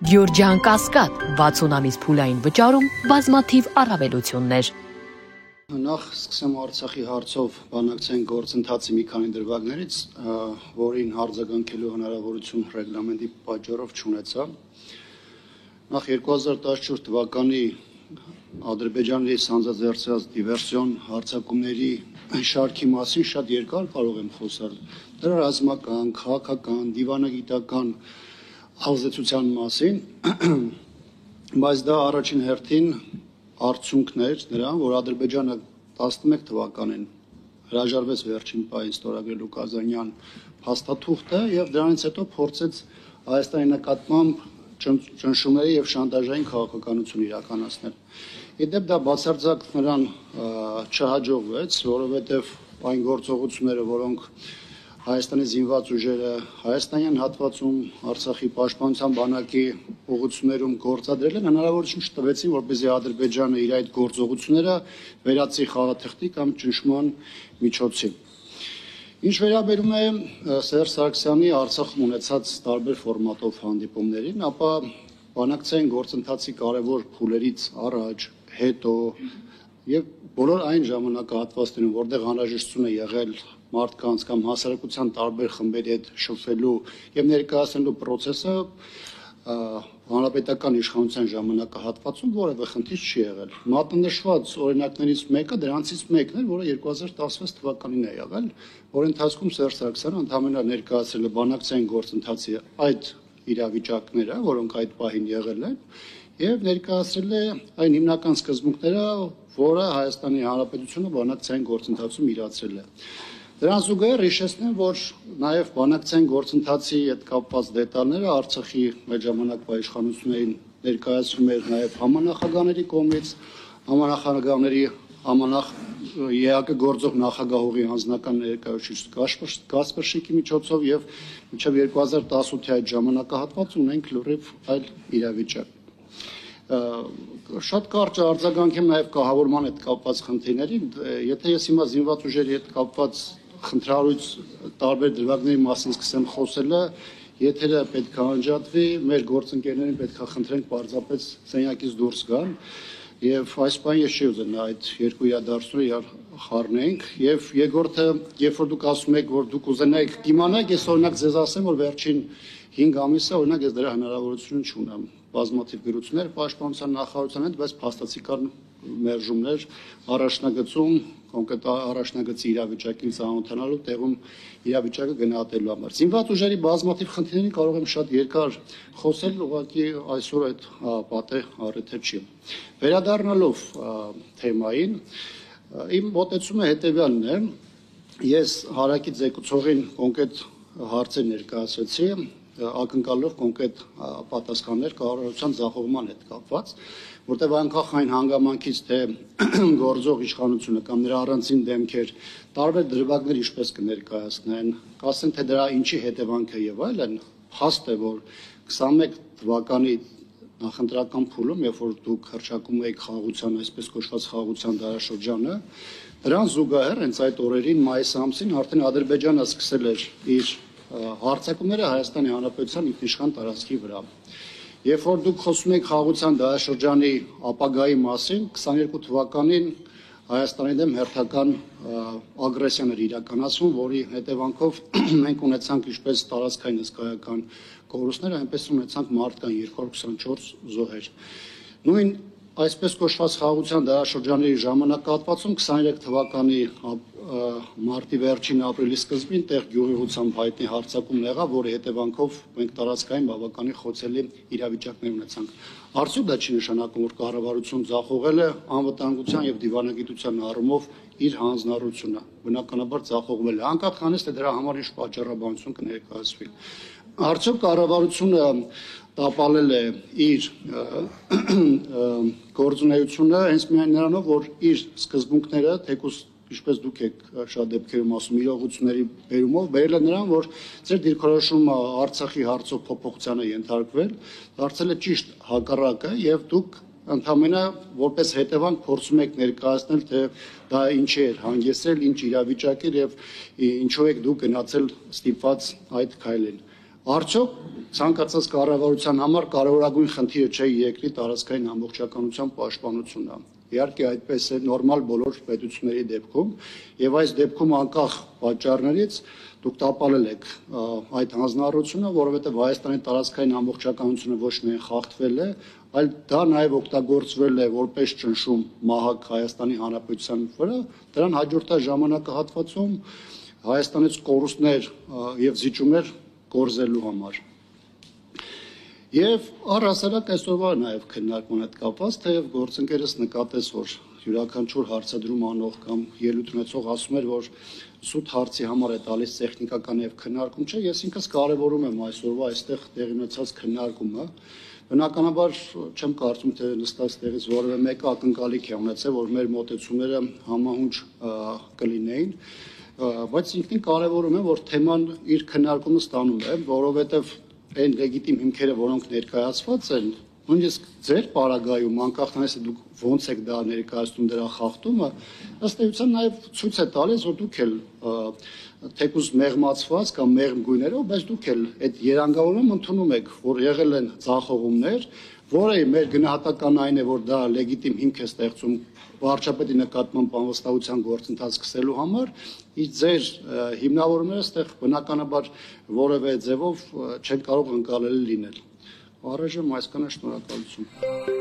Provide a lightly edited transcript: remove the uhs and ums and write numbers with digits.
Գյորջյան Կասկադ 60 ամիս փուլային վճարում բազմաթիվ առավելություններ։ Նախ սկսեմ Արցախի հարցով բանակցային գործընթացի մի քանի դրվագներից, որին արձագանքելու հնարավորություն ռեգլամենտի պատճառով չունեցա։ Նախ 2014 թվականի Ադրբեջանի սանձազերծած դիվերսիոն հարձակումների շարքի մասին շատ երկար կարող եմ խոսալ։ Դրա ռազմական, քաղաքական, դիվանագիտական ազդեցության մասին, բայց դա առաջին հերթին արդյունքն էր նրան, որ Ադրբեջանը 11 թվականին հրաժարվեց վերջին պահին ստորագրելու Կազանյան փաստաթուղթը եւ դրանից հետո փորձեց Հայաստանի նկատմամբ ճնշումների եւ շանտաժային քաղաքականություն իրականացնել։ Իդեպ դա բացարձակ նրան չհաջողվեց, որովհետեւ այն գործողությունները, որոնք Հայաստանի զինված ուժերը հայաստանյան հատվածում Արցախի պաշտպանության բանակի ուղղություններում գործադրել են, հնարավորություն չտվեցին, որպեսզի Ադրբեջանը իր այդ գործողությունները վերածի խաղաթղթի կամ ճնշման միջոցի։ Ինչ վերաբերում է Սերժ Սարգսյանի Արցախում ունեցած տարբեր ֆորմատով հանդիպումներին, ապա բանակցային գործընթացի կարևոր փուլերից առաջ, հետո եւ բոլոր այն ժամանակահատվածներում, որտեղ անհրաժեշտություն է եղել մարդկանց կամ հասարակության տարբեր խմբերի հետ շփվելու եւ ներկայացնելու process-ը հանրապետական իշխանության ժամանակահատվածում որևէ խնդիր չի եղել։ Մատնանշված օրինակներից մեկը դրանցից մեկն էր, որը 2016 թվականին է եղել, որ ընթացքում Սերժ Սարգսյանը ընդհանրապես ներկայացրել է բանակցային գործընթացի այդ իրավիճակները, որոնք այդ պահին եղել են, եւ ներկայացրել է այն հիմնական սկզբունքները, որը Հայաստանի Հանրապետությունը բանակցային գործընթացում իրացրել է։ Դրան զուգահեռ հիշեցնեմ, որ նաև բանակցային գործընթացի հետ կապված դետալները Արցախի այդ ժամանակվա իշխանություններին ներկայացվում էր նաև համանախագահների կողմից, համանախագահների ԵԱԿ գործող նախագահողի անձնական ներկայացուցիչ Կասպրշիկի միջոցով եւ մինչեւ 2018-ի այդ ժամանակահատված ունենք լրիվ այլ իրավիճակ։ Շատ կարճ արձագանքեմ նաև կահավորման հետ կապված խնդիրներին, եթե ես հիմա զինված ուժերի հետ կապված խնդրահարույց տարբեր դրվագների մասին սկսեմ խոսելը, եթերը պետք է անջատվի, մեր գործընկերներին պետք է խնդրենք պարզապես սենյակից դուրս գան, եւ այս բանը ես չի ուզենա այդ երկու իրադարձությունները իրար խառնենք, եւ երկրորդը, երբ որ դուք ասում եք, որ դուք ուզենայիք իմանալ, ես օրինակ ձեզ ասեմ, որ վերջին 5 ամիսը օրինակ ես դրա հնարավորություն չունեմ։ Բազմաթիվ գրություններ պաշտպանության նախարարության հետ, բայց փաստացի կան մերժումներ առաջնագծում, կոնկրետ առաջնագծի իրավիճակին ծանոթանալու տեղում իրավիճակը գնահատելու համար։ Զինված ուժերի բազմաթիվ խնդիրներին կարող եմ շատ երկար խոսել, ուղղակի այսօր այդ պատը առիթը չի։ Վերադառնալով թեմային, իմ մոտեցումը հետևյալն է. ես հարակից զեկուցողին կոնկրետ հարցեր ներկայացրեցի, ակնկալելով կոնկրետ պատասխաններ կառավարության ձախողման հետ կապված, որտեղ անկախ այն հանգամանքից, թե գործող իշխանությունը կամ նրա առանձին դեմքեր տարբեր դրվագներ ինչպես կներկայացնեն, կասեն, թե դրա ինչի հետևանք է եւ այլն, փաստ է, որ 21 թվականի նախընտրական փուլում, երբ որ դուք հռչակում եք խաղաղության, այսպես կոչված խաղաղության դարաշրջանը, դրան զուգահեռ հենց այդ օրերին մայիս ամսին արդեն Ադրբեջանը սկսել էր իր հարձակումները Հայաստանի Հանրապետության ինքնիշխան տարածքի վրա։ Երբ որ դուք խոսում եք խաղաղության դարաշրջանի ապագայի մասին, 22 թվականին Հայաստանի դեմ հերթական ագրեսիան էր իրականացվում, որի հետևանքով մենք ունեցանք ինչպես տարածքային հսկայական կորուստներ, այնպես ունեցանք մարդկային 224 զոհեր։ Նույն այսպես կոչված խաղաղության դարաշրջանի ժամանակահատվածում 23 թվականի մարտի վերջին ապրիլի սկզբին տեղ գյուղիղությամբ հայտնի հարձակումն եղավ, որի հետևանքով մենք տարածքային բավականին խոցելի իրավիճակներ ունեցանք։ Արդյոք դա չի նշանակում, որ կառավարություն ձախողել է անվտանգության եւ դիվանագիտության առումով իր հանձնառությունը, բնականաբար ձախողվել է, անկախ նրանից, թե դրա համար ինչ պատճառաբանություն կներկայացվի։ Արդյոք կառավարությունը տապալել է իր գործունեությունը հենց միայն նրանով, որ իր սկզբունքները, թեկուզ ինչպես դուք եք շատ դեպքերում ասում, իրողությունների բերումով բերել է նրան, որ ձեր դիրքորոշումը Արցախի հարցով փոփոխության է ենթարկվել, դարձել է ճիշտ հակառակը եւ դուք ընդհանրապես որպես հետևանք փորձում եք ներկայացնել, թե դա ինչի էր հանգեցրել, ինչ իրավիճակ էր եւ ինչու եք դուք գնացել ստիպված այդ քայլին։ Արդյոք ցանկացած կառավարության համար կարևորագույն խնդիրը չէ երկրի տարածքային ամբողջականության պաշտպանությունը։ Իհարկե այդպես է նորմալ բոլոր պետությունների դեպքում, եւ այս դեպքում անկախ պատճառներից դուք տապալել եք այդ հանձնառությունը, որովհետեւ Հայաստանի տարածքային ամբողջականությունը ոչ միայն խախտվել է, այլ դա նաեւ օգտագործվել է որպես ճնշում ՄԱՀԱԿ Հայաստանի Հանրապետության վրա, դրան հաջորդած ժամանակահատվածում Հայաստանից կորուստներ եւ զիջումներ կորզելու համար։ Եվ առհասարակ այսօրվա նաև քննարկման հետ կապված, թեև գործընկերս նկատեց, որ յուրաքանչյուր հարցադրում անող կամ ելույթ ունեցող ասում էր, որ սուտ հարցի համար է տալիս տեխնիկական եւ քննարկում չէ, ես ինքս կարևորում եմ այսօրվա այստեղ տեղի ունեցած քննարկումը։ Բնականաբար չեմ կարծում, թե նստած տեղից որևէ մեկը ակնկալիք է ունեցել, որ մեր մոտեցումները համահունչ կլինեին, բայց ինքնին կարևորում եմ, որ թեման իր քննարկումը ստանում է, որովհետեւ այն լեգիտիմ հիմքերը, որոնք ներկայացված են, նույնիսկ ձեր պարագայում, անկախ նրանից դուք ոնց եք դա ներկայացնում դրա խախտումը, ըստ էության նաև ցույց է տալիս, որ դուք էլ թեկուզ մեղմացված կամ մեղմ գույներով, բայց դուք էլ այդ երանգավորումը ընդունում եք, որ եղել են ձախողումներ, որը մեր գնահատականն այն է, որ դա լեգիտիմ հիմք է ստեղծում վարչապետի նկատմամբ անվստահության գործընթաց սկսելու համար, իսկ ձեր հիմնավորումները այստեղ բնականաբար որևէ ձևով չեն կարող ընկալելի լինել։ Առայժմ այսքանը, շնորհակալություն։